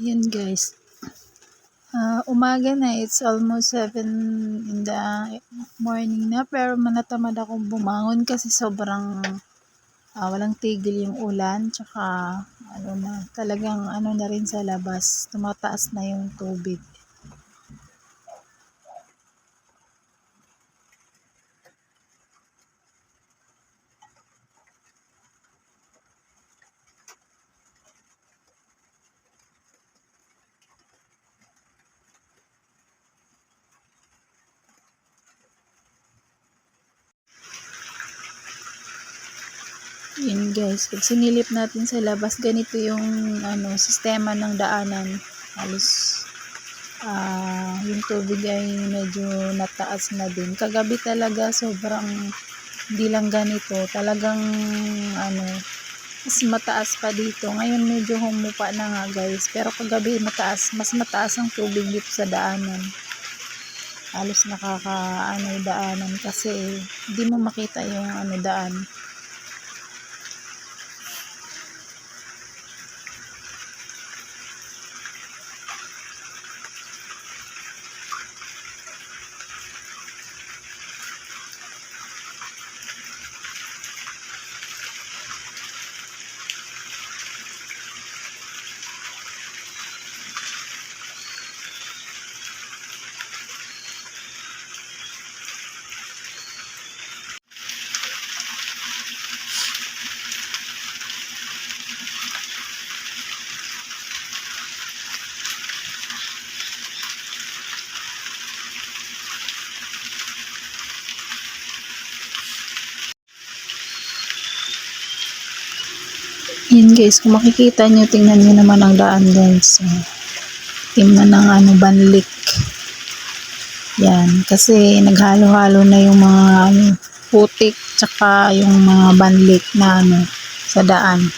Yun guys. Umaga na, it's almost 7 in the morning na, pero manatamad akong bumangon kasi sobrang walang tigil yung ulan, tsaka talagang na rin sa labas, tumataas na yung tubig. Yun guys, pag sinilip natin sa labas, ganito yung sistema ng daanan. Halos yung tubig ay medyo nataas na din. Kagabi talaga sobrang hindi lang ganito, talagang mas mataas pa dito. Ngayon medyo humupa na nga guys, pero kagabi mas mataas ang tubig dito sa daanan. Halos daanan kasi hindi mo makita yung daan. Yan guys, kung makikita nyo, tingnan nyo naman ang daan guys. Tim na ng banlik. Yan, kasi naghalo-halo na yung mga putik tsaka yung mga banlik na sa daan.